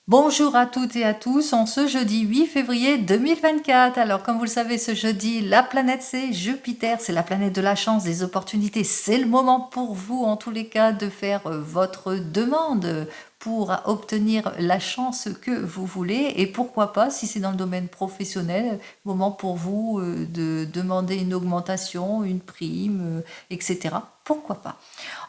Bonjour à toutes et à tous, en ce jeudi 8 février 2024. Alors comme vous le savez, ce jeudi, la planète c'est Jupiter, c'est la planète de la chance, des opportunités. C'est le moment pour vous en tous les cas de faire votre demande pour obtenir la chance que vous voulez. Et pourquoi pas, si c'est dans le domaine professionnel, moment pour vous de demander une augmentation, une prime, etc. Pourquoi pas.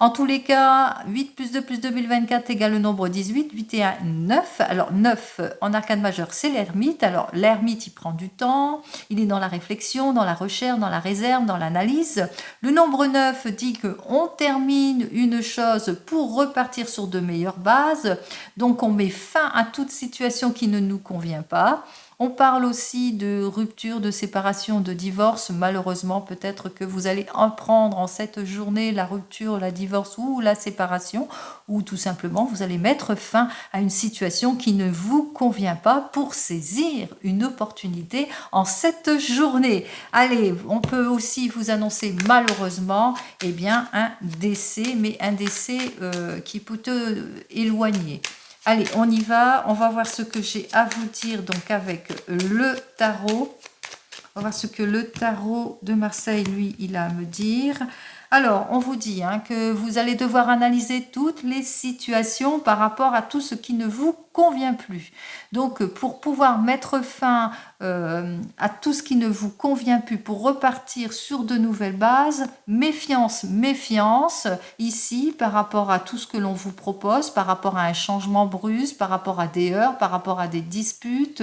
En tous les cas, 8 plus 2 plus 2024 égale le nombre 18, 8 et 1, 9. Alors 9 en arcane majeur, c'est l'ermite. Alors l'ermite, il prend du temps, il est dans la réflexion, dans la recherche, dans la réserve, dans l'analyse. Le nombre 9 dit qu'on termine une chose pour repartir sur de meilleures bases. Donc on met fin à toute situation qui ne nous convient pas. On parle aussi de rupture, de séparation, de divorce. Malheureusement, peut-être que vous allez en prendre en cette journée la rupture, la divorce ou la séparation, ou tout simplement vous allez mettre fin à une situation qui ne vous convient pas pour saisir une opportunité en cette journée. Allez, on peut aussi vous annoncer malheureusement un décès, mais un décès qui peut éloigner. Allez, on y va. On va voir ce que j'ai à vous dire donc avec le tarot. On va voir ce que le tarot de Marseille, lui, il a à me dire. Alors, on vous dit que vous allez devoir analyser toutes les situations par rapport à tout ce qui ne vous convient plus. Donc, pour pouvoir mettre fin à tout ce qui ne vous convient plus, pour repartir sur de nouvelles bases, méfiance, méfiance, ici, par rapport à tout ce que l'on vous propose, par rapport à un changement brusque, par rapport à des heurts, par rapport à des disputes,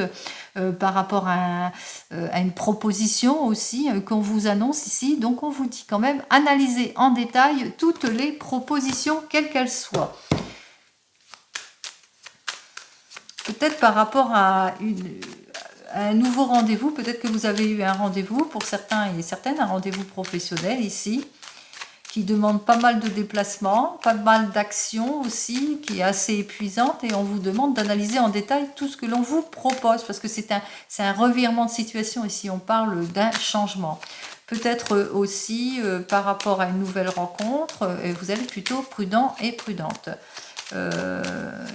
par rapport à une proposition aussi qu'on vous annonce ici. Donc, on vous dit quand même, analysez en détail toutes les propositions, quelles qu'elles soient. Peut-être par rapport à un nouveau rendez-vous, peut-être que vous avez eu un rendez-vous, pour certains et certaines, un rendez-vous professionnel ici, qui demande pas mal de déplacements, pas mal d'actions aussi, qui est assez épuisante, et on vous demande d'analyser en détail tout ce que l'on vous propose, parce que c'est un revirement de situation ici, on parle d'un changement. Peut-être aussi par rapport à une nouvelle rencontre, vous allez plutôt prudent et prudente.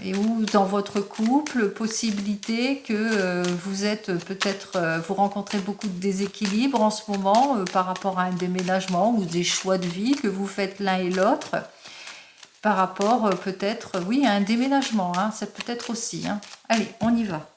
Et ou dans votre couple, possibilité que vous êtes peut-être, vous rencontrez beaucoup de déséquilibre en ce moment par rapport à un déménagement ou des choix de vie que vous faites l'un et l'autre, par rapport peut-être, oui, à un déménagement, ça peut être aussi. Allez, on y va.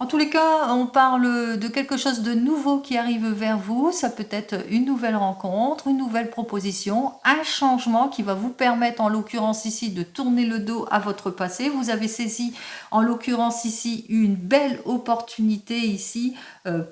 En tous les cas, on parle de quelque chose de nouveau qui arrive vers vous. Ça peut être une nouvelle rencontre, une nouvelle proposition, un changement qui va vous permettre, en l'occurrence ici, de tourner le dos à votre passé. Vous avez saisi, en l'occurrence ici, une belle opportunité ici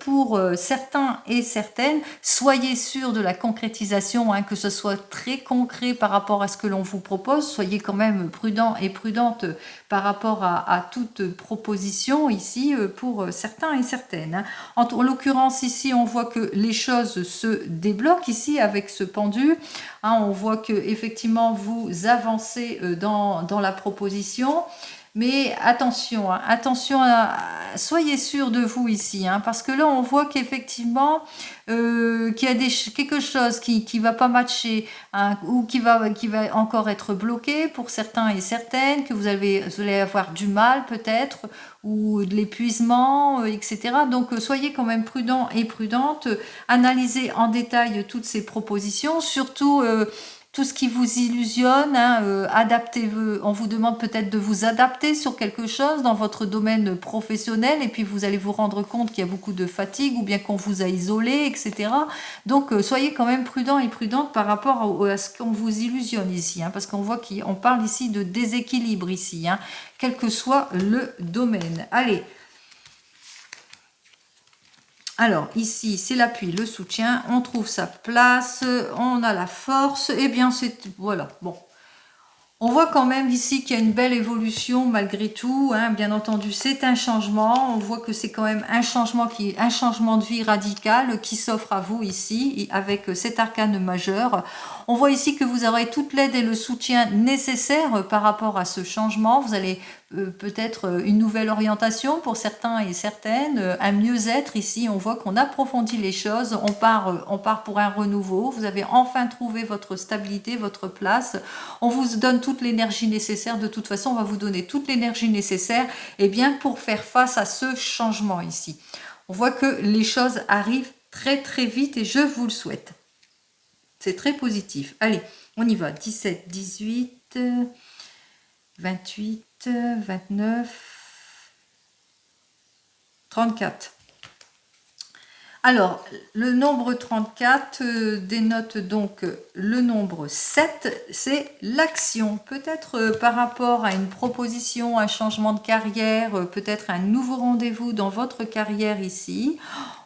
pour certains et certaines. Soyez sûr de la concrétisation, que ce soit très concret par rapport à ce que l'on vous propose. Soyez quand même prudent et prudente par rapport à toute proposition ici pour certains et certaines. En l'occurrence ici, on voit que les choses se débloquent ici avec ce pendu. On voit que effectivement vous avancez dans la proposition. Mais attention, attention, soyez sûr de vous ici, parce que là on voit qu'effectivement qu'il y a quelque chose qui va pas matcher, ou qui va encore être bloqué pour certains et certaines, que vous allez avoir du mal peut-être, ou de l'épuisement, etc. Donc soyez quand même prudents et prudentes, analysez en détail toutes ces propositions, surtout tout ce qui vous illusionne, adaptez-vous. On vous demande peut-être de vous adapter sur quelque chose dans votre domaine professionnel, et puis vous allez vous rendre compte qu'il y a beaucoup de fatigue, ou bien qu'on vous a isolé, etc. Donc soyez quand même prudents et prudentes par rapport à ce qu'on vous illusionne ici, parce qu'on voit qu'on parle ici de déséquilibre ici, quel que soit le domaine. Allez. Alors ici c'est l'appui, le soutien, on trouve sa place, on a la force, et bien c'est, voilà, bon. On voit quand même ici qu'il y a une belle évolution malgré tout, bien entendu c'est un changement, on voit que c'est quand même un changement de vie radical qui s'offre à vous ici avec cet arcane majeur. On voit ici que vous aurez toute l'aide et le soutien nécessaire par rapport à ce changement, vous allez peut-être une nouvelle orientation pour certains et certaines, un mieux-être ici. On voit qu'on approfondit les choses, on part pour un renouveau. Vous avez enfin trouvé votre stabilité, votre place. On vous donne toute l'énergie nécessaire. De toute façon, on va vous donner toute l'énergie nécessaire pour faire face à ce changement ici. On voit que les choses arrivent très très vite et je vous le souhaite. C'est très positif. Allez, on y va. 17, 18, 28, 29, 34. Alors, le nombre 34 dénote donc le nombre 7, c'est l'action. Peut-être par rapport à une proposition, un changement de carrière, peut-être un nouveau rendez-vous dans votre carrière ici.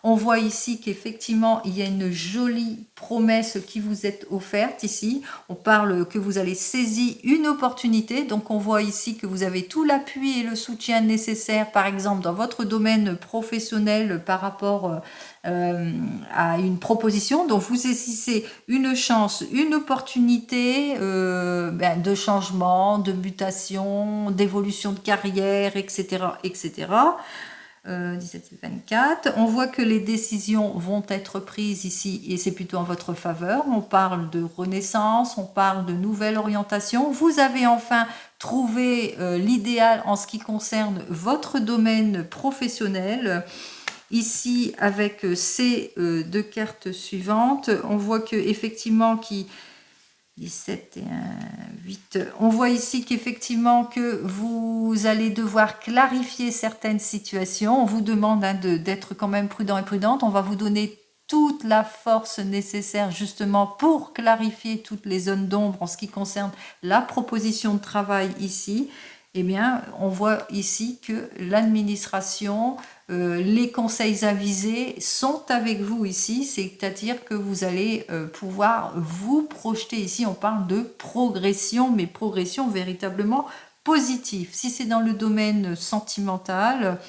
On voit ici qu'effectivement, il y a une jolie promesse qui vous est offerte ici. On parle que vous allez saisir une opportunité. Donc, on voit ici que vous avez tout l'appui et le soutien nécessaire, par exemple, dans votre domaine professionnel par rapport à une proposition. Donc, vous saisissez une chance, une opportunité de changement, de mutation, d'évolution de carrière, etc., etc. 17 et 24. On voit que les décisions vont être prises ici et c'est plutôt en votre faveur. On parle de renaissance, on parle de nouvelle orientation. Vous avez enfin trouvé l'idéal en ce qui concerne votre domaine professionnel. Ici, avec ces deux cartes suivantes, on voit que effectivement 17 et 1, 8. On voit ici qu'effectivement que vous allez devoir clarifier certaines situations. On vous demande d'être quand même prudent et prudente. On va vous donner toute la force nécessaire justement pour clarifier toutes les zones d'ombre en ce qui concerne la proposition de travail ici. On voit ici que l'administration, les conseils avisés sont avec vous ici, c'est-à-dire que vous allez pouvoir vous projeter ici. On parle de progression, mais progression véritablement positive. Si c'est dans le domaine sentimental,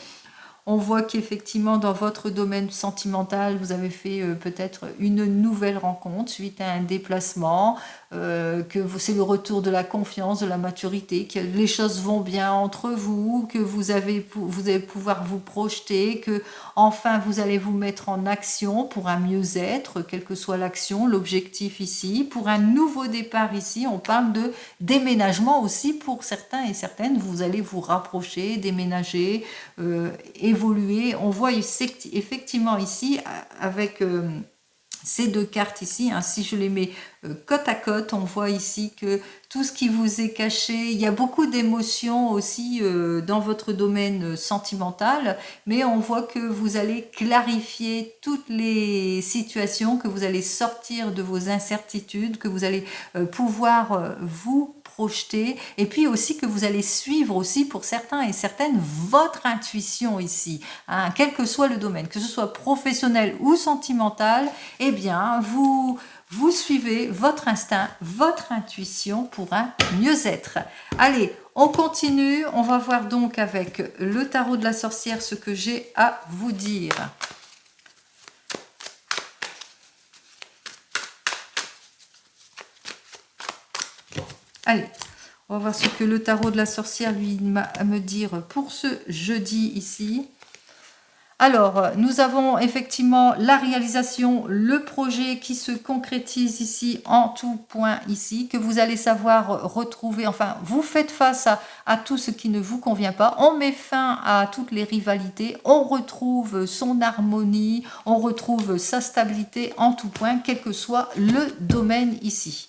on voit qu'effectivement, dans votre domaine sentimental, vous avez fait peut-être une nouvelle rencontre suite à un déplacement, que c'est le retour de la confiance, de la maturité, que les choses vont bien entre vous, que vous allez pouvoir vous projeter, que enfin vous allez vous mettre en action pour un mieux-être, quelle que soit l'action, l'objectif ici. Pour un nouveau départ ici, on parle de déménagement aussi pour certains et certaines. Vous allez vous rapprocher, déménager, évoluer. On voit effectivement ici avec ces deux cartes ici, si je les mets côte à côte, on voit ici que tout ce qui vous est caché, il y a beaucoup d'émotions aussi dans votre domaine sentimental, mais on voit que vous allez clarifier toutes les situations, que vous allez sortir de vos incertitudes, que vous allez pouvoir vous projeter, et puis aussi que vous allez suivre aussi pour certains et certaines votre intuition ici, quel que soit le domaine, que ce soit professionnel ou sentimental, vous suivez votre instinct, votre intuition pour un mieux-être. Allez, on continue, on va voir donc avec le tarot de la sorcière ce que j'ai à vous dire. Allez, on va voir ce que le tarot de la sorcière lui m'a à me dire pour ce jeudi ici. Alors, nous avons effectivement la réalisation, le projet qui se concrétise ici en tout point ici, que vous allez savoir retrouver, enfin, vous faites face à tout ce qui ne vous convient pas, on met fin à toutes les rivalités, on retrouve son harmonie, on retrouve sa stabilité en tout point, quel que soit le domaine ici.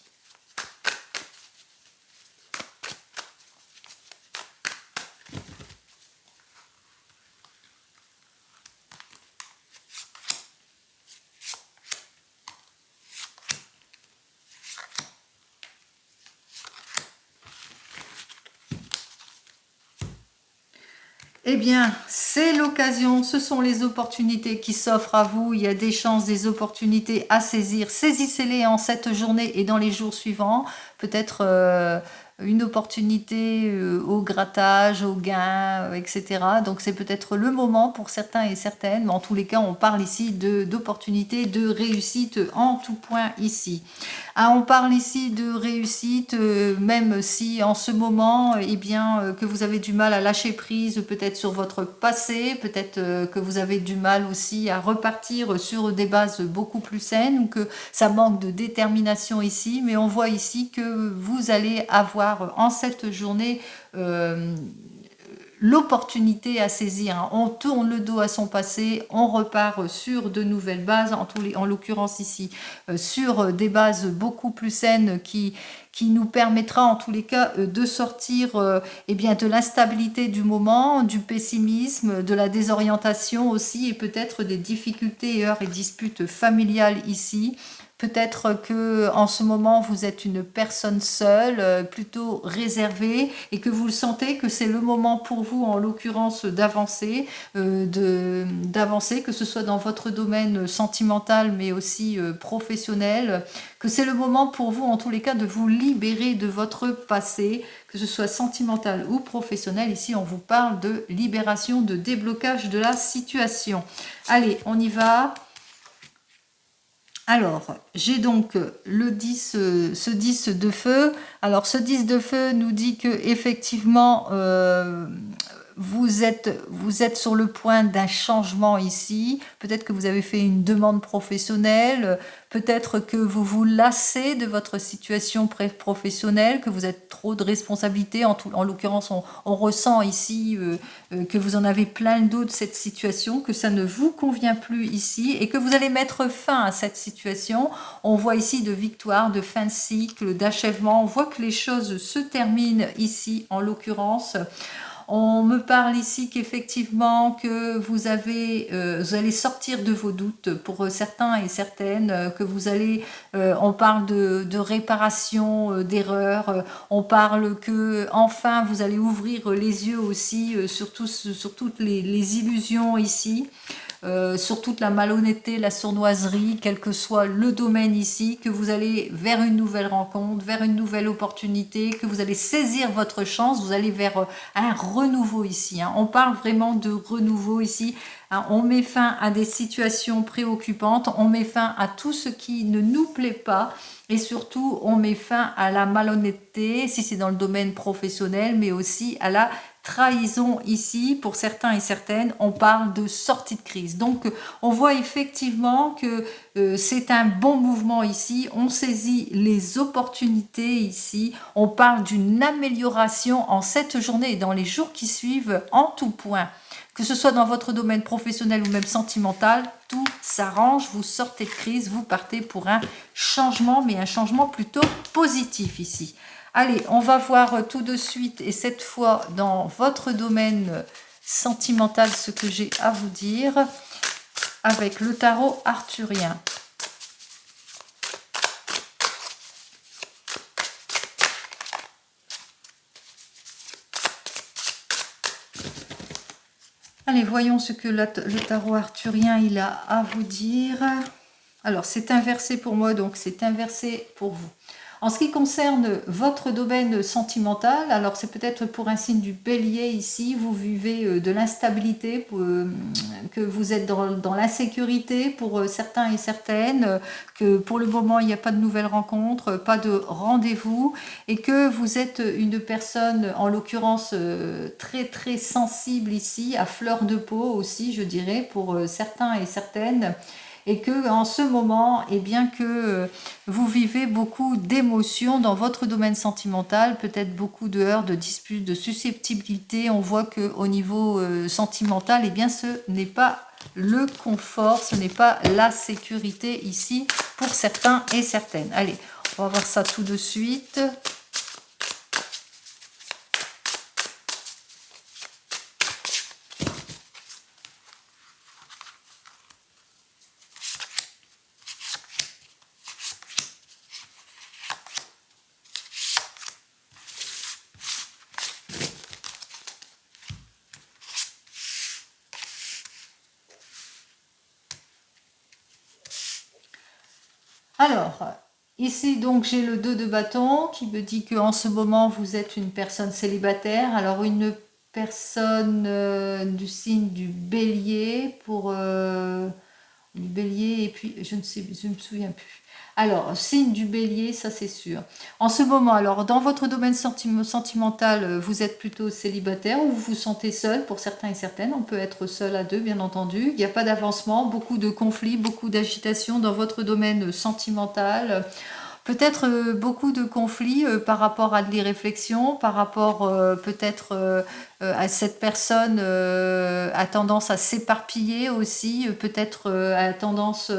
Eh bien, c'est l'occasion, ce sont les opportunités qui s'offrent à vous. Il y a des chances, des opportunités à saisir. Saisissez-les en cette journée et dans les jours suivants. Peut-être une opportunité au grattage, au gain, etc. Donc c'est peut-être le moment pour certains et certaines, mais en tous les cas, on parle ici d'opportunités, de réussite en tout point ici. Ah, on parle ici de réussite, même si en ce moment, eh bien, que vous avez du mal à lâcher prise, peut-être sur votre passé, peut-être que vous avez du mal aussi à repartir sur des bases beaucoup plus saines, ou que ça manque de détermination ici, mais on voit ici que vous allez avoir en cette journée l'opportunité à saisir. Hein. On tourne le dos à son passé, on repart sur de nouvelles bases, en l'occurrence ici, sur des bases beaucoup plus saines qui nous permettra en tous les cas de sortir eh bien, de l'instabilité du moment, du pessimisme, de la désorientation aussi, et peut-être des difficultés, heurts et disputes familiales ici. Peut-être que en ce moment vous êtes une personne seule, plutôt réservée, et que vous le sentez que c'est le moment pour vous, en l'occurrence, d'avancer, d'avancer, que ce soit dans votre domaine sentimental, mais aussi professionnel, que c'est le moment pour vous, en tous les cas, de vous libérer de votre passé, que ce soit sentimental ou professionnel. Ici, on vous parle de libération, de déblocage de la situation. Allez, on y va. Alors, j'ai donc le 10, ce 10 de feu. Alors, ce 10 de feu nous dit que effectivement, vous êtes sur le point d'un changement ici. Peut-être que vous avez fait une demande professionnelle. Peut-être que vous vous lassez de votre situation professionnelle, que vous êtes trop de responsabilités. En l'occurrence, on ressent ici que vous en avez plein le dos de cette situation, que ça ne vous convient plus ici et que vous allez mettre fin à cette situation. On voit ici de victoire, de fin de cycle, d'achèvement. On voit que les choses se terminent ici, en l'occurrence. On me parle ici qu'effectivement que vous allez sortir de vos doutes pour certains et certaines, que vous allez, on parle de réparation d'erreurs, on parle que enfin vous allez ouvrir les yeux aussi sur toutes les illusions ici. Sur toute la malhonnêteté, la sournoiserie, quel que soit le domaine ici, que vous allez vers une nouvelle rencontre, vers une nouvelle opportunité, que vous allez saisir votre chance, vous allez vers un renouveau ici. Hein. On parle vraiment de renouveau ici. Hein. On met fin à des situations préoccupantes, on met fin à tout ce qui ne nous plaît pas. Et surtout, on met fin à la malhonnêteté, si c'est dans le domaine professionnel, mais aussi à la trahison ici, pour certains et certaines, on parle de sortie de crise. Donc, on voit effectivement que c'est un bon mouvement ici, on saisit les opportunités ici, on parle d'une amélioration en cette journée et dans les jours qui suivent en tout point. Que ce soit dans votre domaine professionnel ou même sentimental, tout s'arrange, vous sortez de crise, vous partez pour un changement, mais un changement plutôt positif ici. Allez, on va voir tout de suite, et cette fois dans votre domaine sentimental, ce que j'ai à vous dire avec le tarot arthurien. Allez, voyons ce que le tarot arthurien il a à vous dire. Alors, c'est inversé pour moi, donc c'est inversé pour vous. En ce qui concerne votre domaine sentimental, alors c'est peut-être pour un signe du bélier ici, vous vivez de l'instabilité, que vous êtes dans l'insécurité pour certains et certaines, que pour le moment il n'y a pas de nouvelles rencontres, pas de rendez-vous, et que vous êtes une personne, en l'occurrence très très sensible ici, à fleur de peau aussi, je dirais, pour certains et certaines, et que en ce moment, eh bien que vous vivez beaucoup d'émotions dans votre domaine sentimental, peut-être beaucoup de heurts, de disputes, de susceptibilité. On voit que au niveau sentimental, eh bien ce n'est pas le confort, ce n'est pas la sécurité ici pour certains et certaines. Allez, on va voir ça tout de suite. Alors, Ici, donc, j'ai le 2 de bâton qui me dit qu'en ce moment, vous êtes une personne célibataire. Alors, une personne du signe du bélier pour du bélier, et puis je ne sais, je ne me souviens plus. Alors, signe du bélier, ça c'est sûr. En ce moment, alors, dans votre domaine sentimental, vous êtes plutôt célibataire ou vous vous sentez seul pour certains et certaines. On peut être seul à deux, bien entendu. Il n'y a pas d'avancement, beaucoup de conflits, beaucoup d'agitation dans votre domaine sentimental. Peut-être beaucoup de conflits par rapport à de l'irréflexion, par rapport peut-être à cette personne a tendance à s'éparpiller aussi, peut-être a tendance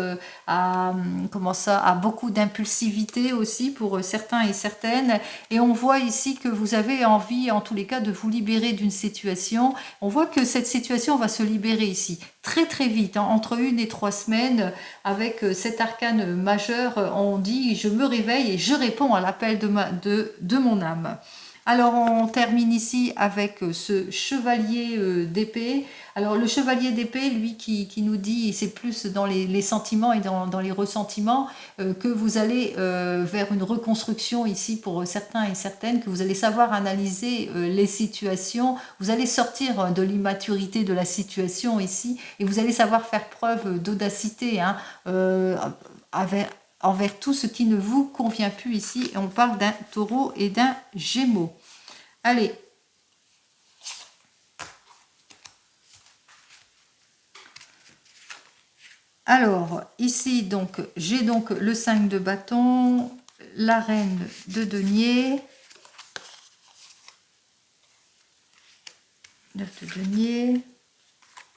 comment ça, à beaucoup d'impulsivité aussi pour certains et certaines. Et on voit ici que vous avez envie, en tous les cas, de vous libérer d'une situation. On voit que cette situation va se libérer ici très très vite, hein, entre 1 et 3 semaines, avec cet arcane majeur. On dit je me réveille et je réponds à l'appel de mon âme. Alors on termine ici avec ce chevalier d'épée. Alors le chevalier d'épée, lui qui nous dit, et c'est plus dans les sentiments et dans les ressentiments, que vous allez vers une reconstruction ici pour certains et certaines, que vous allez savoir analyser les situations, vous allez sortir de l'immaturité de la situation ici, et vous allez savoir faire preuve d'audacité, hein, envers tout ce qui ne vous convient plus ici. Et on parle d'un taureau et d'un gémeaux. Allez. Alors, ici, donc, j'ai donc le 5 de bâton, la reine de denier, 9 de denier,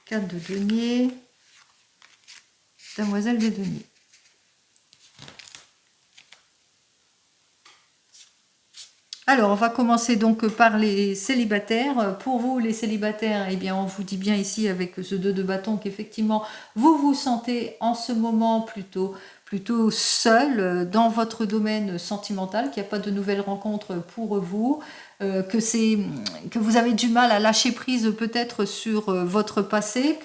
4 de denier, demoiselle des deniers. Alors, on va commencer donc par les célibataires. Pour vous, les célibataires, eh bien, on vous dit bien ici avec ce 2 de bâton qu'effectivement, vous vous sentez en ce moment plutôt seul dans votre domaine sentimental, qu'il n'y a pas de nouvelles rencontres pour vous, que vous avez du mal à lâcher prise peut-être sur votre passé,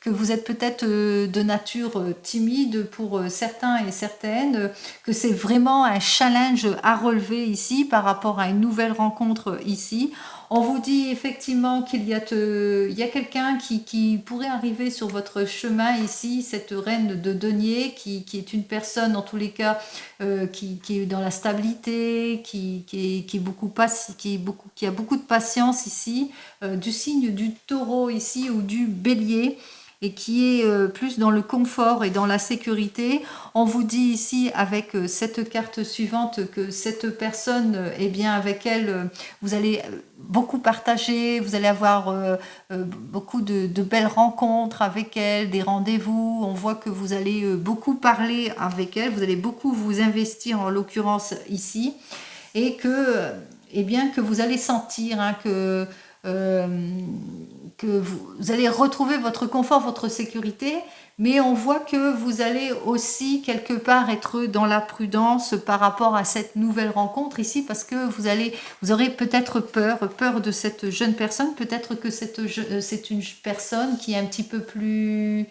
que vous êtes peut-être de nature timide pour certains et certaines, que c'est vraiment un challenge à relever ici par rapport à une nouvelle rencontre ici. On vous dit effectivement il y a quelqu'un qui pourrait arriver sur votre chemin ici, cette reine de denier, qui est une personne en tous les cas qui est dans la stabilité, qui a beaucoup de patience ici, du signe du taureau ici ou du bélier, et qui est plus dans le confort et dans la sécurité. On vous dit ici avec cette carte suivante que cette personne, eh bien avec elle, vous allez beaucoup partager, vous allez avoir beaucoup de belles rencontres avec elle, des rendez-vous. On voit que vous allez beaucoup parler avec elle, vous allez beaucoup vous investir en l'occurrence ici, et eh bien, que vous allez sentir hein, euh, que vous allez retrouver votre confort, votre sécurité, mais on voit que vous allez aussi quelque part être dans la prudence par rapport à cette nouvelle rencontre ici, parce que vous aurez peut-être peur de cette jeune personne, peut-être que c'est une personne qui est un petit peu plus,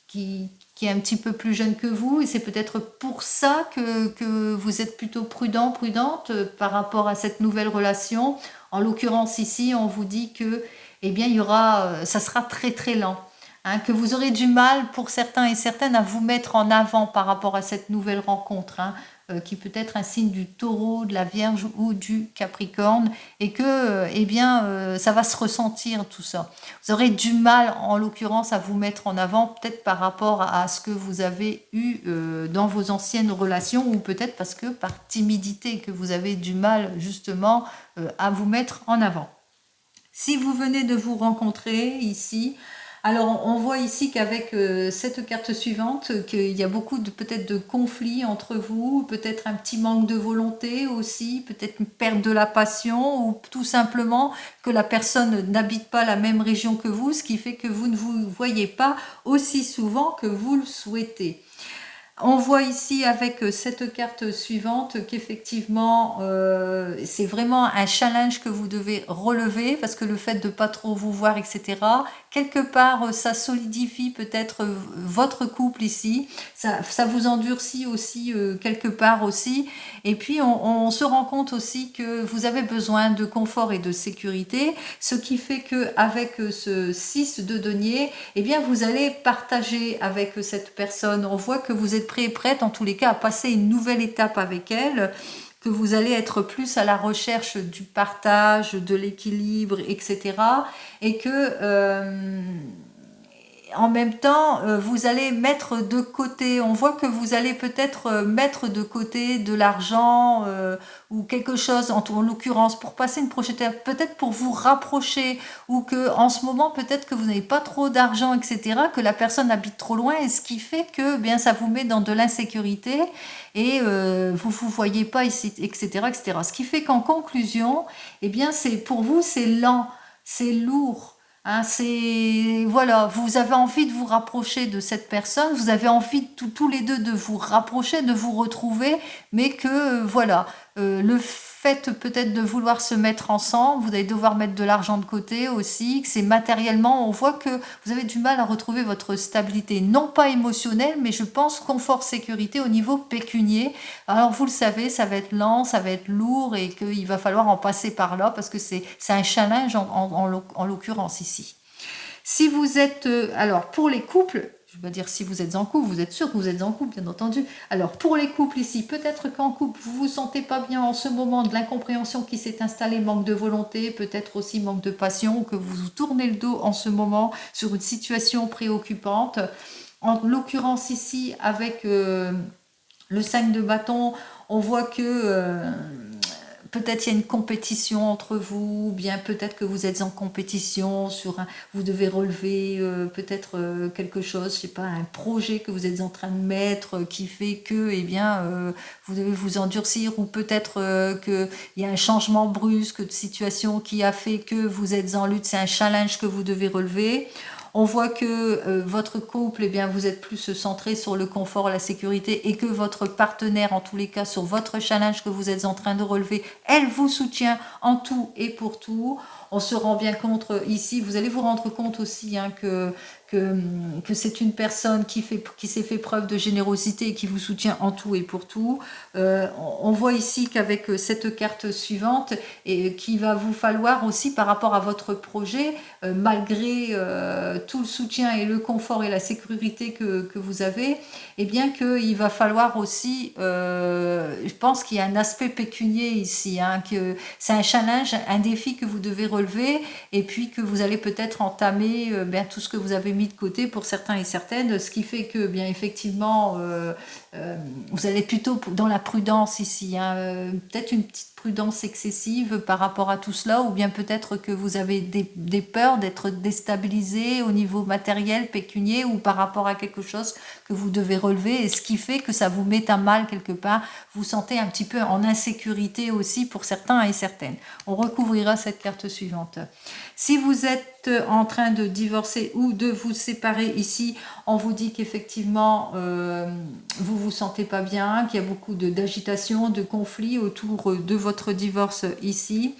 qui est un petit peu plus jeune que vous, et c'est peut-être pour ça que vous êtes plutôt prudente par rapport à cette nouvelle relation. En l'occurrence ici, on vous dit que, eh bien, ça sera très très lent. Hein, que vous aurez du mal pour certains et certaines à vous mettre en avant par rapport à cette nouvelle rencontre, hein, qui peut être un signe du taureau, de la vierge ou du capricorne, et que eh bien, ça va se ressentir tout ça. Vous aurez du mal en l'occurrence à vous mettre en avant, peut-être par rapport à ce que vous avez eu dans vos anciennes relations, ou peut-être parce que par timidité que vous avez du mal justement à vous mettre en avant. Si vous venez de vous rencontrer ici, alors on voit ici qu'avec cette carte suivante, qu'il y a beaucoup peut-être de conflits entre vous, peut-être un petit manque de volonté aussi, peut-être une perte de la passion, ou tout simplement que la personne n'habite pas la même région que vous, ce qui fait que vous ne vous voyez pas aussi souvent que vous le souhaitez. On voit ici avec cette carte suivante qu'effectivement c'est vraiment un challenge que vous devez relever parce que le fait de pas trop vous voir, etc. Quelque part ça solidifie peut-être votre couple ici, ça vous endurcit aussi quelque part aussi. Et puis on se rend compte aussi que vous avez besoin de confort et de sécurité, ce qui fait que avec ce 6 de denier, eh bien vous allez partager avec cette personne. On voit que vous êtes prêt et prête en tous les cas à passer une nouvelle étape avec elle, que vous allez être plus à la recherche du partage, de l'équilibre, etc. Et que en même temps, vous allez mettre de côté, on voit que vous allez peut-être mettre de côté de l'argent ou quelque chose, en l'occurrence, pour passer une prochaine étape, peut-être pour vous rapprocher, ou que en ce moment, peut-être que vous n'avez pas trop d'argent, etc., que la personne habite trop loin, et ce qui fait que bien ça vous met dans de l'insécurité, et vous vous voyez pas ici, etc., etc. Ce qui fait qu'en conclusion, eh bien, c'est pour vous, c'est lent, c'est lourd. Hein, c'est voilà, vous avez envie de vous rapprocher de cette personne, vous avez envie tous les deux de vous rapprocher, de vous retrouver, mais que voilà, le fait peut-être de vouloir se mettre ensemble, vous allez devoir mettre de l'argent de côté aussi, que c'est matériellement, on voit que vous avez du mal à retrouver votre stabilité, non pas émotionnelle, mais je pense confort, sécurité au niveau pécunier. Alors vous le savez, ça va être lent, ça va être lourd et qu'il va falloir en passer par là parce que c'est un challenge en l'occurrence ici. Si vous êtes, alors pour les couples, je vais dire si vous êtes en couple, vous êtes sûr que vous êtes en couple, bien entendu. Alors pour les couples ici, peut-être qu'en couple, vous vous sentez pas bien en ce moment, de l'incompréhension qui s'est installée, manque de volonté, peut-être aussi manque de passion, ou que vous vous tournez le dos en ce moment sur une situation préoccupante. En l'occurrence ici, avec le 5 de bâton, on voit que peut-être il y a une compétition entre vous, ou bien peut-être que vous êtes en compétition sur un, vous devez relever peut-être quelque chose, je sais pas, un projet que vous êtes en train de mettre qui fait que, eh bien, vous devez vous endurcir, ou peut-être que il y a un changement brusque de situation qui a fait que vous êtes en lutte, c'est un challenge que vous devez relever. On voit que votre couple, eh bien, vous êtes plus centré sur le confort, la sécurité, et que votre partenaire, en tous les cas, sur votre challenge que vous êtes en train de relever, elle vous soutient en tout et pour tout. On se rend bien compte ici, vous allez vous rendre compte aussi hein, que c'est une personne qui s'est fait preuve de générosité et qui vous soutient en tout et pour tout. On voit ici qu'avec cette carte suivante, et qu'il va vous falloir aussi par rapport à votre projet, malgré tout le soutien et le confort et la sécurité que vous avez, eh bien qu'il va falloir aussi, je pense qu'il y a un aspect pécunier ici, hein, que c'est un challenge, un défi que vous devez relever, et puis que vous allez peut-être entamer bien tout ce que vous avez mis de côté pour certains et certaines, ce qui fait que bien effectivement vous allez plutôt dans la prudence ici, hein, peut-être une petite prudence excessive par rapport à tout cela, ou bien peut-être que vous avez des peurs d'être déstabilisé au niveau matériel, pécunier, ou par rapport à quelque chose que vous devez relever, et ce qui fait que ça vous met à mal quelque part, vous sentez un petit peu en insécurité aussi pour certains et certaines. On recouvrira cette carte suivante. Si vous êtes en train de divorcer ou de vous séparer ici, on vous dit qu'effectivement vous vous sentez pas bien, qu'il y a beaucoup d'agitation, de conflits autour de votre divorce ici.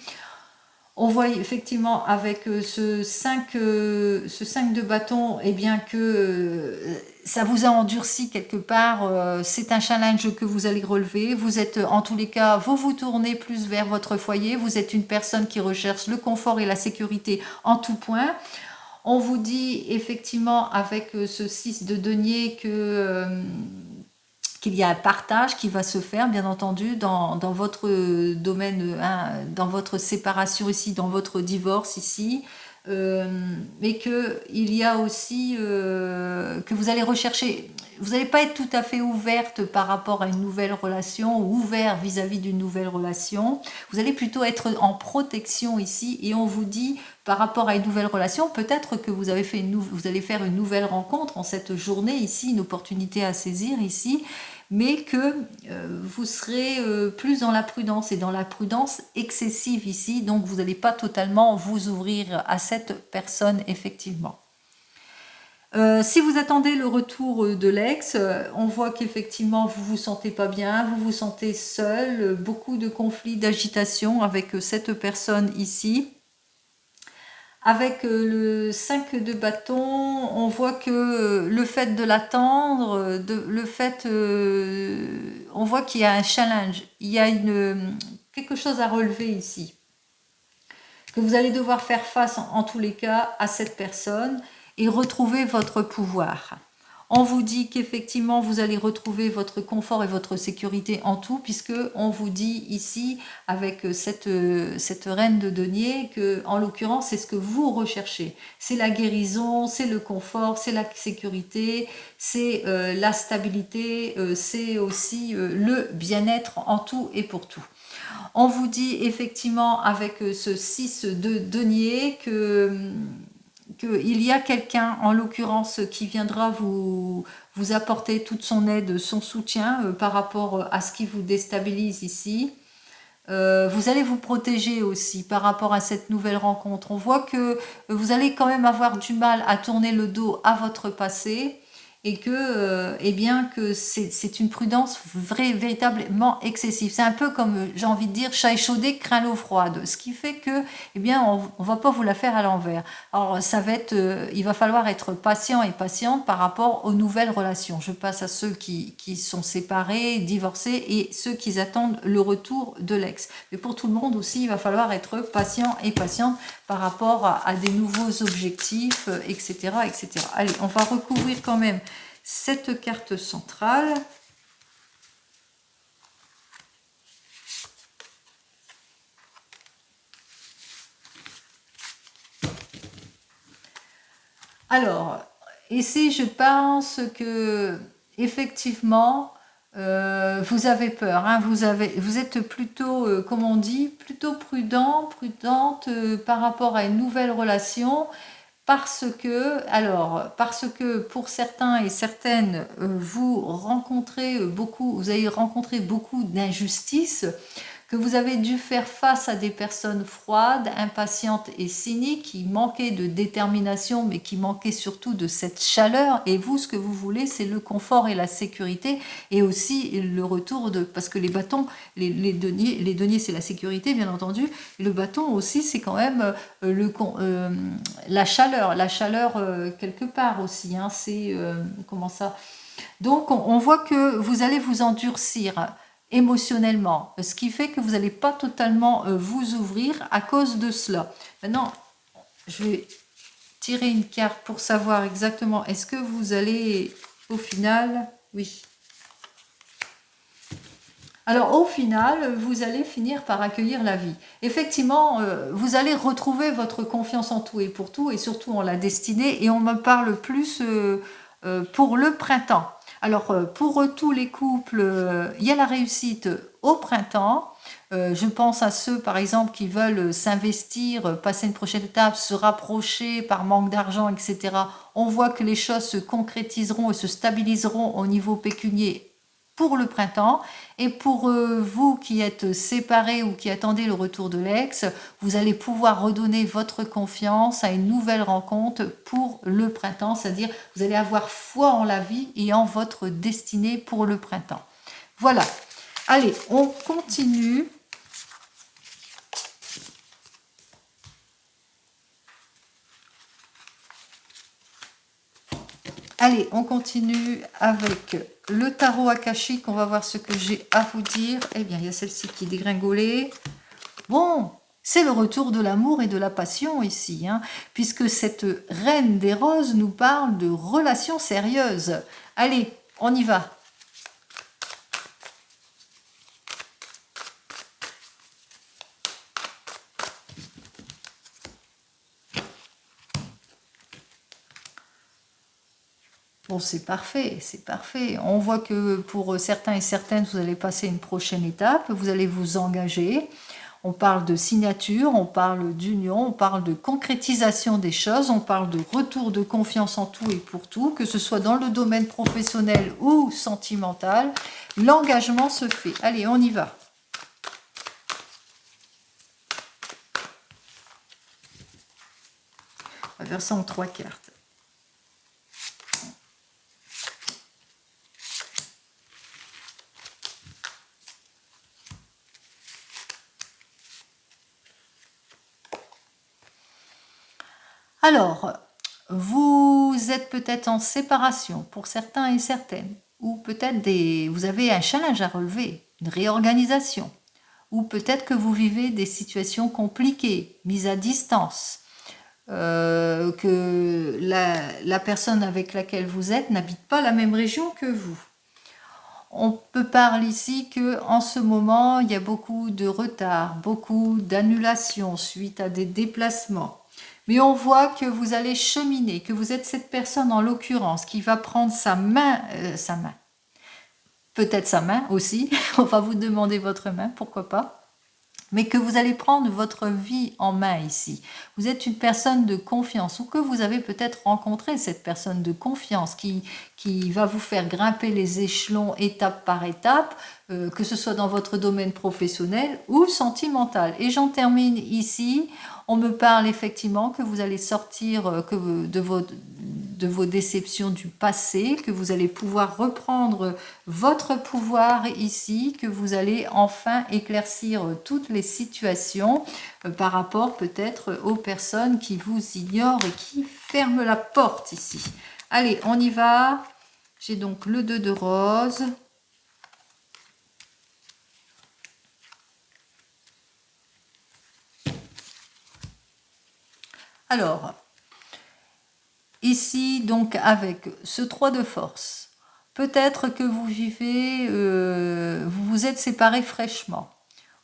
On voit effectivement avec ce 5 de bâton, eh bien que ça vous a endurci quelque part, c'est un challenge que vous allez relever, vous êtes en tous les cas, vous vous tournez plus vers votre foyer, vous êtes une personne qui recherche le confort et la sécurité en tout point. On vous dit effectivement avec ce 6 de denier que qu'il y a un partage qui va se faire, bien entendu, dans votre domaine, hein, dans votre séparation ici, dans votre divorce ici, mais qu'il y a aussi que vous allez rechercher, vous n'allez pas être tout à fait ouverte par rapport à une nouvelle relation, ou ouvert vis-à-vis d'une nouvelle relation, vous allez plutôt être en protection ici, et on vous dit par rapport à une nouvelle relation, peut-être que vous allez faire une nouvelle rencontre en cette journée ici, une opportunité à saisir ici, mais que vous serez plus dans la prudence, et dans la prudence excessive ici, donc vous n'allez pas totalement vous ouvrir à cette personne effectivement. Si vous attendez le retour de l'ex, on voit qu'effectivement vous vous sentez pas bien, vous vous sentez seul, beaucoup de conflits, d'agitation avec cette personne ici. Avec le 5 de bâton, on voit que le fait de l'attendre, on voit qu'il y a un challenge, il y a quelque chose à relever ici, que vous allez devoir faire face en tous les cas à cette personne et retrouver votre pouvoir. On vous dit qu'effectivement vous allez retrouver votre confort et votre sécurité en tout, puisque on vous dit ici avec cette reine de denier que en l'occurrence c'est ce que vous recherchez, c'est la guérison, c'est le confort, c'est la sécurité, c'est la stabilité, c'est aussi le bien-être en tout et pour tout. On vous dit effectivement avec ce 6 de denier qu'il y a quelqu'un, en l'occurrence, qui viendra vous apporter toute son aide, son soutien par rapport à ce qui vous déstabilise ici. Vous allez vous protéger aussi par rapport à cette nouvelle rencontre. On voit que vous allez quand même avoir du mal à tourner le dos à votre passé et que, eh bien, que c'est une prudence véritablement excessive. C'est un peu comme, j'ai envie de dire, chat échaudé craint l'eau froide. Ce qui fait que, eh bien, on va pas vous la faire à l'envers. Alors, ça va être, il va falloir être patient et patiente par rapport aux nouvelles relations. Je passe à ceux qui sont séparés, divorcés et ceux qui attendent le retour de l'ex. Mais pour tout le monde aussi, il va falloir être patient et patiente par rapport à des nouveaux objectifs, etc., etc. Allez, on va recouvrir quand même cette carte centrale. Alors, ici, je pense que effectivement, vous avez peur. Hein, vous êtes plutôt, comme on dit, plutôt prudente par rapport à une nouvelle relation. Parce que pour certains et certaines, vous avez rencontré beaucoup d'injustices, que vous avez dû faire face à des personnes froides, impatientes et cyniques, qui manquaient de détermination, mais qui manquaient surtout de cette chaleur. Et vous, ce que vous voulez, c'est le confort et la sécurité, et aussi le retour de... Parce que les bâtons, les deniers c'est la sécurité, bien entendu. Le bâton aussi, c'est quand même la chaleur quelque part aussi. Hein, c'est... comment ça? Donc, on voit que vous allez vous endurcir émotionnellement, ce qui fait que vous n'allez pas totalement vous ouvrir à cause de cela. Maintenant, je vais tirer une carte pour savoir exactement est-ce que vous allez au final... Oui. Alors au final, vous allez finir par accueillir la vie. Effectivement, vous allez retrouver votre confiance en tout et pour tout, et surtout en la destinée, et on me parle plus pour le printemps. Alors pour tous les couples, il y a la réussite au printemps. Je pense à ceux, par exemple, qui veulent s'investir, passer une prochaine étape, se rapprocher par manque d'argent, etc. On voit que les choses se concrétiseront et se stabiliseront au niveau pécunier pour le printemps. Et pour vous qui êtes séparés ou qui attendez le retour de l'ex, vous allez pouvoir redonner votre confiance à une nouvelle rencontre pour le printemps, c'est-à-dire vous allez avoir foi en la vie et en votre destinée pour le printemps. Voilà. Allez, on continue. Allez, on continue avec le tarot akashique. On va voir ce que j'ai à vous dire. Eh bien, il y a celle-ci qui est dégringolée. Bon, c'est le retour de l'amour et de la passion ici, hein, puisque cette reine des roses nous parle de relations sérieuses. Allez, on y va. Bon, c'est parfait, c'est parfait. On voit que pour certains et certaines, vous allez passer une prochaine étape, vous allez vous engager. On parle de signature, on parle d'union, on parle de concrétisation des choses, on parle de retour de confiance en tout et pour tout, que ce soit dans le domaine professionnel ou sentimental. L'engagement se fait. Allez, on y va. On va faire ça en 3 cartes. Alors, vous êtes peut-être en séparation pour certains et certaines, ou peut-être vous avez un challenge à relever, une réorganisation, ou peut-être que vous vivez des situations compliquées, mises à distance, que la personne avec laquelle vous êtes n'habite pas la même région que vous. On peut parler ici que en ce moment, il y a beaucoup de retard, beaucoup d'annulations suite à des déplacements. Mais on voit que vous allez cheminer, que vous êtes cette personne en l'occurrence qui va prendre sa main, peut-être sa main aussi, on va vous demander votre main, pourquoi pas, mais que vous allez prendre votre vie en main ici. Vous êtes une personne de confiance ou que vous avez peut-être rencontré cette personne de confiance qui va vous faire grimper les échelons étape par étape, que ce soit dans votre domaine professionnel ou sentimental. Et j'en termine ici. On me parle effectivement que vous allez sortir de vos déceptions du passé, que vous allez pouvoir reprendre votre pouvoir ici, que vous allez enfin éclaircir toutes les situations par rapport peut-être aux personnes qui vous ignorent et qui ferment la porte ici. Allez, on y va. J'ai donc le 2 de rose. Alors, ici, donc, avec ce 3 de force, peut-être que vous vivez, vous vous êtes séparés fraîchement,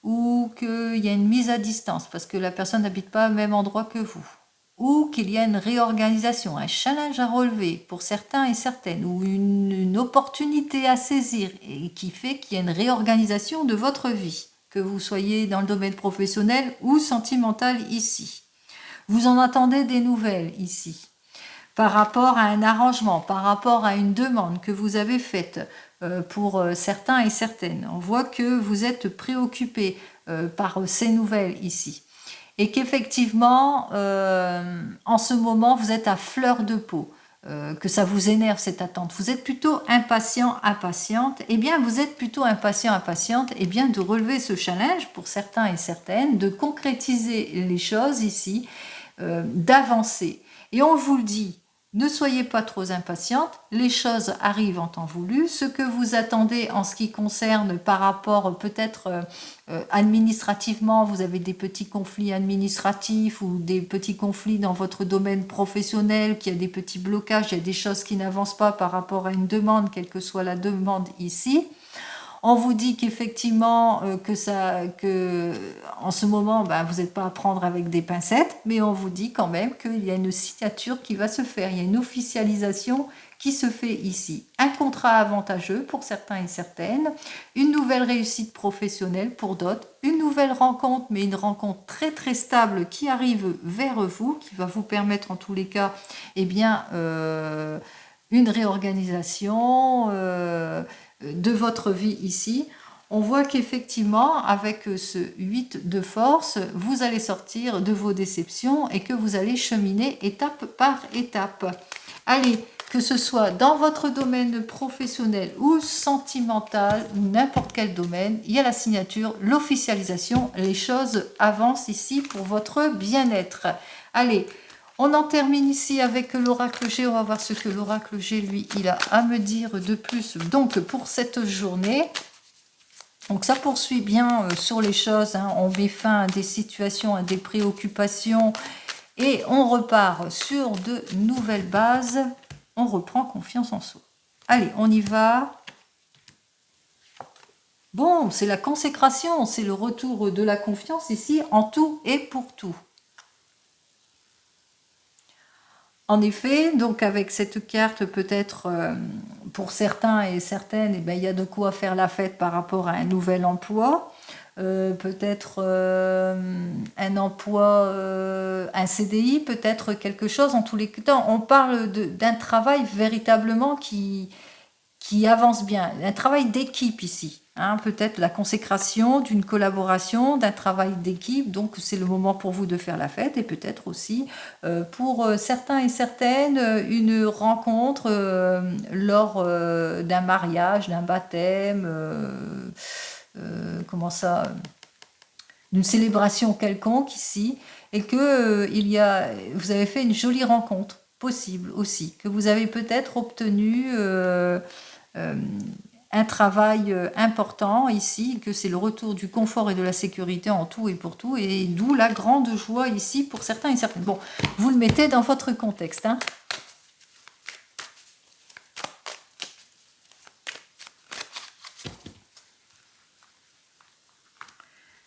ou qu'il y a une mise à distance, parce que la personne n'habite pas au même endroit que vous, ou qu'il y a une réorganisation, un challenge à relever pour certains et certaines, ou une opportunité à saisir, et qui fait qu'il y a une réorganisation de votre vie, que vous soyez dans le domaine professionnel ou sentimental ici. Vous en attendez des nouvelles ici, par rapport à un arrangement, par rapport à une demande que vous avez faite pour certains et certaines. On voit que vous êtes préoccupé par ces nouvelles ici. Et qu'effectivement, en ce moment, vous êtes à fleur de peau, que ça vous énerve cette attente. Vous êtes plutôt impatient, impatiente. Eh bien, vous êtes plutôt impatient, impatiente, eh bien, de relever ce challenge pour certains et certaines, de concrétiser les choses ici, d'avancer. Et on vous le dit, ne soyez pas trop impatiente, les choses arrivent en temps voulu. Ce que vous attendez en ce qui concerne par rapport peut-être administrativement, vous avez des petits conflits administratifs ou des petits conflits dans votre domaine professionnel, qu'il y a des petits blocages, il y a des choses qui n'avancent pas par rapport à une demande, quelle que soit la demande ici. On vous dit qu'effectivement, que en ce moment, vous n'êtes pas à prendre avec des pincettes, mais on vous dit quand même qu'il y a une signature qui va se faire, il y a une officialisation qui se fait ici. Un contrat avantageux pour certains et certaines, une nouvelle réussite professionnelle pour d'autres, une nouvelle rencontre, mais une rencontre très très stable qui arrive vers vous, qui va vous permettre en tous les cas, eh bien, une réorganisation de votre vie ici. On voit qu'effectivement, avec ce 8 de force, vous allez sortir de vos déceptions et que vous allez cheminer étape par étape. Allez, que ce soit dans votre domaine professionnel ou sentimental ou n'importe quel domaine, il y a la signature, l'officialisation, les choses avancent ici pour votre bien-être. Allez, on en termine ici avec l'oracle G. On va voir ce que l'oracle G, lui, il a à me dire de plus. Donc, pour cette journée, donc ça poursuit bien sur les choses. Hein. On met fin à des situations, à des préoccupations. Et on repart sur de nouvelles bases. On reprend confiance en soi. Allez, on y va. Bon, c'est la consécration, c'est le retour de la confiance ici en tout et pour tout. En effet, donc avec cette carte, peut-être pour certains et certaines, il y a de quoi faire la fête par rapport à un nouvel emploi. Peut-être un emploi, un CDI, peut-être quelque chose. En tous les cas, on parle d'un travail véritablement qui avance bien. Un travail d'équipe ici. Hein, peut-être la consécration d'une collaboration, d'un travail d'équipe. Donc, c'est le moment pour vous de faire la fête. Et peut-être aussi, pour certains et certaines, une rencontre lors d'un mariage, d'un baptême. Comment ça d'une célébration quelconque ici, et que vous avez fait une jolie rencontre possible aussi, que vous avez peut-être obtenu un travail important ici, que c'est le retour du confort et de la sécurité en tout et pour tout, et d'où la grande joie ici pour certains et certaines. Bon, vous le mettez dans votre contexte, hein.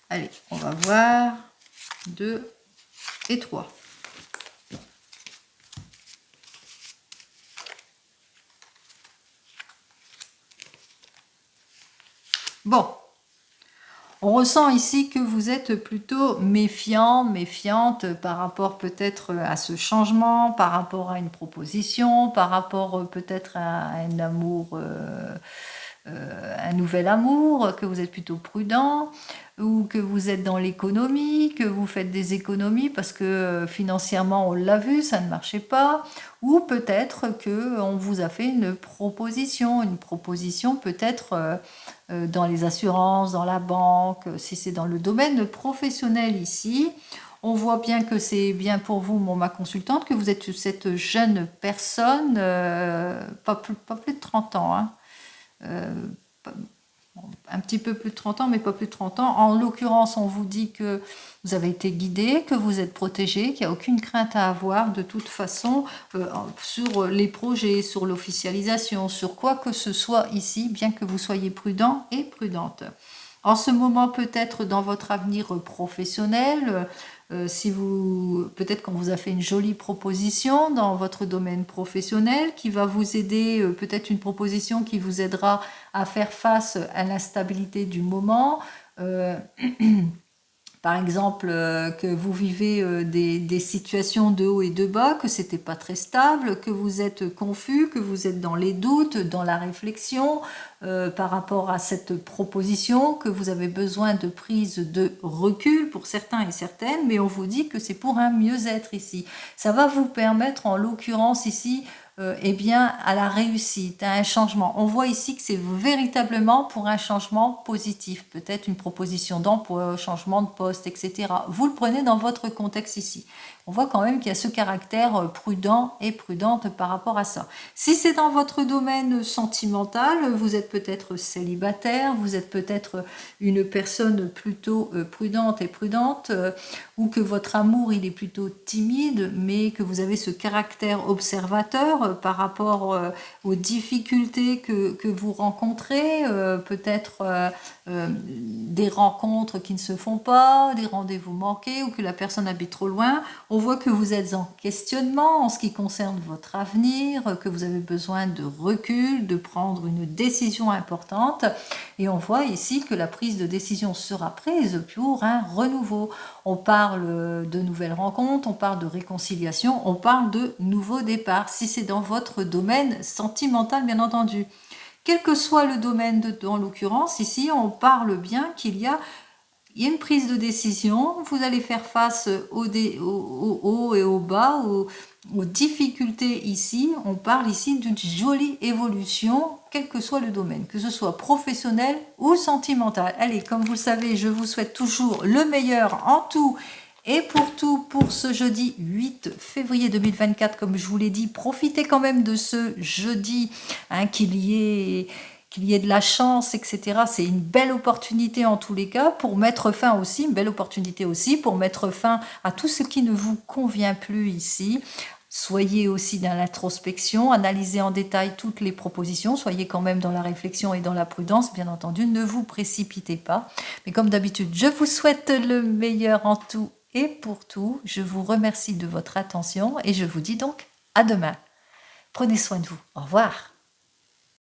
Allez, on va voir 2 et 3. Bon, on ressent ici que vous êtes plutôt méfiant, méfiante par rapport peut-être à ce changement, par rapport à une proposition, par rapport peut-être à un amour, un nouvel amour, que vous êtes plutôt prudent, ou que vous êtes dans l'économie, que vous faites des économies parce que financièrement on l'a vu, ça ne marchait pas, ou peut-être que on vous a fait une proposition peut-être dans les assurances, dans la banque, si c'est dans le domaine professionnel ici. On voit bien que c'est bien pour vous, ma consultante, que vous êtes cette jeune personne, pas plus de 30 ans, hein. Un petit peu plus de 30 ans, mais pas plus de 30 ans. En l'occurrence, on vous dit que vous avez été guidé, que vous êtes protégé, qu'il n'y a aucune crainte à avoir de toute façon sur les projets, sur l'officialisation, sur quoi que ce soit ici, bien que vous soyez prudent et prudente. En ce moment, peut-être dans votre avenir professionnel, si vous, peut-être qu'on vous a fait une jolie proposition dans votre domaine professionnel qui va vous aider, peut-être une proposition qui vous aidera à faire face à l'instabilité du moment. Par exemple, que vous vivez des situations de haut et de bas, que c'était pas très stable, que vous êtes confus, que vous êtes dans les doutes, dans la réflexion par rapport à cette proposition, que vous avez besoin de prise de recul pour certains et certaines, mais on vous dit que c'est pour un mieux-être ici. Ça va vous permettre, en l'occurrence ici, eh bien, à la réussite, à un changement. On voit ici que c'est véritablement pour un changement positif, peut-être une proposition d'emploi, changement de poste, etc. Vous le prenez dans votre contexte ici. On voit quand même qu'il y a ce caractère prudent et prudente par rapport à ça. Si c'est dans votre domaine sentimental, vous êtes peut-être célibataire, vous êtes peut-être une personne plutôt prudente et prudente, ou que votre amour il est plutôt timide, mais que vous avez ce caractère observateur par rapport aux difficultés que vous rencontrez, peut-être des rencontres qui ne se font pas, des rendez-vous manqués ou que la personne habite trop loin. On voit que vous êtes en questionnement en ce qui concerne votre avenir, que vous avez besoin de recul, de prendre une décision importante. Et on voit ici que la prise de décision sera prise pour un renouveau. On parle de nouvelles rencontres, on parle de réconciliation, on parle de nouveaux départs, si c'est dans votre domaine sentimental bien entendu. Quel que soit le domaine, dans l'occurrence, ici on parle bien qu'il y a une prise de décision, vous allez faire face au haut et au bas, aux difficultés ici. On parle ici d'une jolie évolution, quel que soit le domaine, que ce soit professionnel ou sentimental. Allez, comme vous le savez, je vous souhaite toujours le meilleur en tout et pour tout pour ce jeudi 8 février 2024. Comme je vous l'ai dit, profitez quand même de ce jeudi, hein, qu'il y ait de la chance, etc. C'est une belle opportunité en tous les cas pour mettre fin aussi, une belle opportunité aussi pour mettre fin à tout ce qui ne vous convient plus ici. Soyez aussi dans l'introspection, analysez en détail toutes les propositions, soyez quand même dans la réflexion et dans la prudence, bien entendu, ne vous précipitez pas. Mais comme d'habitude, je vous souhaite le meilleur en tout et pour tout. Je vous remercie de votre attention et je vous dis donc à demain. Prenez soin de vous. Au revoir.